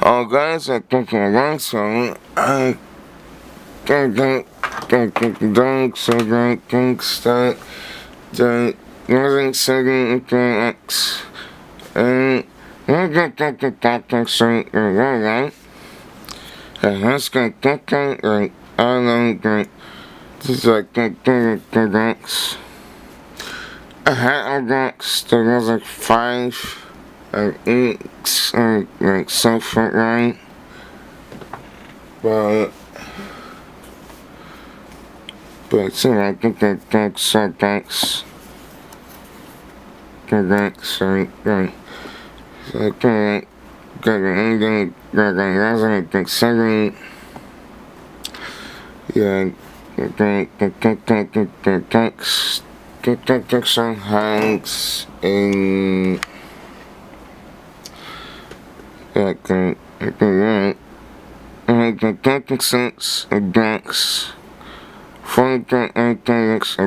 Oh guys, I think I want some. I don't so great things that the wasn't setting X and I got that so right. Let's get that right. I don't get this is like the X. I had a X, there was like 5 X like something right. But it's alright, that's so thanks. That's right. So I can't get anything that I wasn't considering. Yeah, the some hangs in like the sense against for the against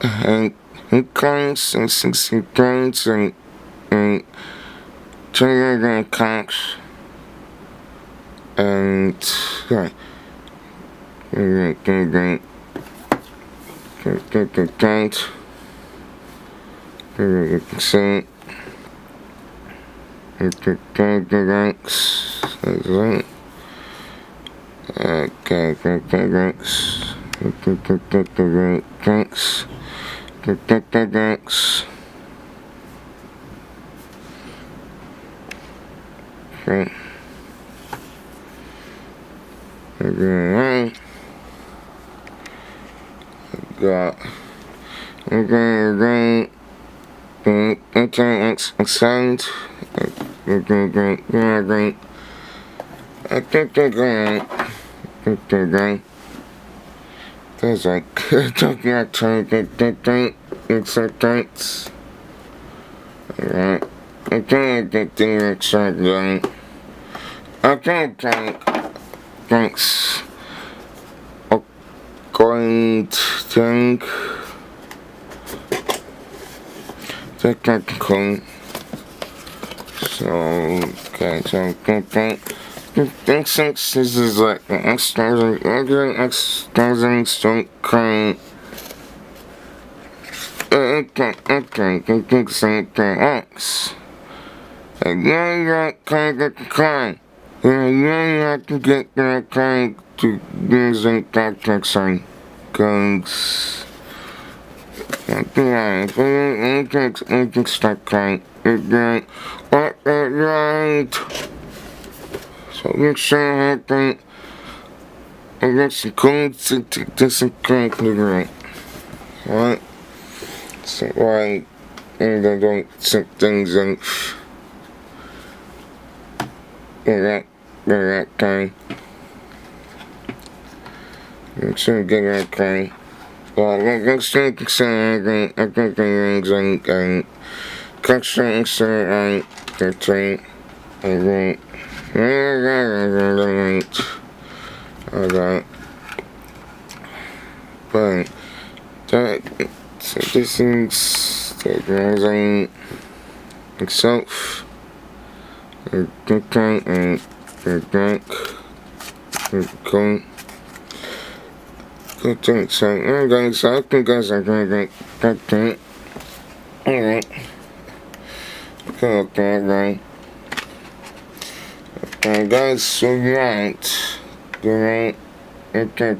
and coins and 60 coins and trigger cash and yeah the count the ranks that's right. Okay, thanks. Thanks. Okay. Got. Okay. Sound. Okay. I think they're going. There's like talking about trying to get acceptance. Alright. I can't get the acceptance. I can't thanks. Going to think. Technical. So, okay, so this is like an external stone current. X. And yeah, you can't get the current. Yeah, you have to get the current to using that sign. Guns. Yeah, it takes that current. Right. So make sure that I got some code to take this and correctly right. Alright? So why I don't set things in that time. Make sure you get that time. Well, let's take the same I think the rings and constructing and the train. Alright. Alright. But that so this is the Ryzen itself. The tank and the tank. The cone. Good thing. So guys, I think guys are gonna get that tank. Alright. Okay, right. Guys, so right. Alright. Okay,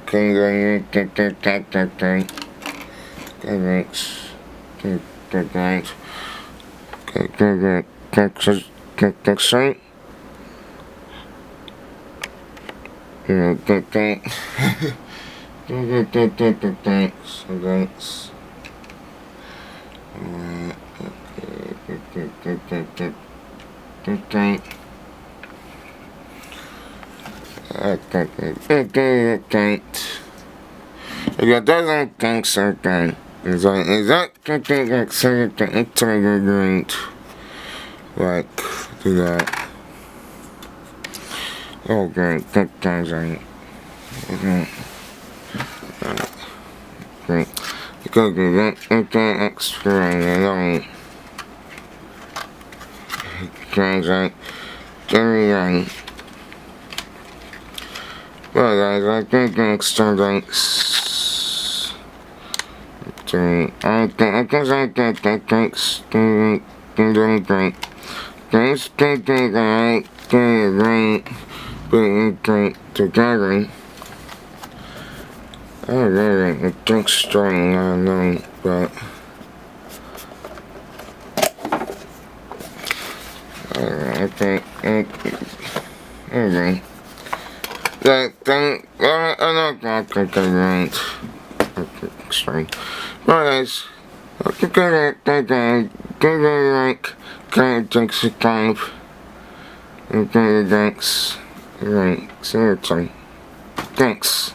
yeah, doesn't think so then. Is that something like saying the entire range? Like, do that. Oh, great, that doesn't. Great. Because that extra alone. transact everything. Well guys, I think extra thanks to together. I really think strong, I know, but okay. That thing, I'm not gonna get right. Sorry. Well, guys, okay, thanks. Right, see you next time. Thanks.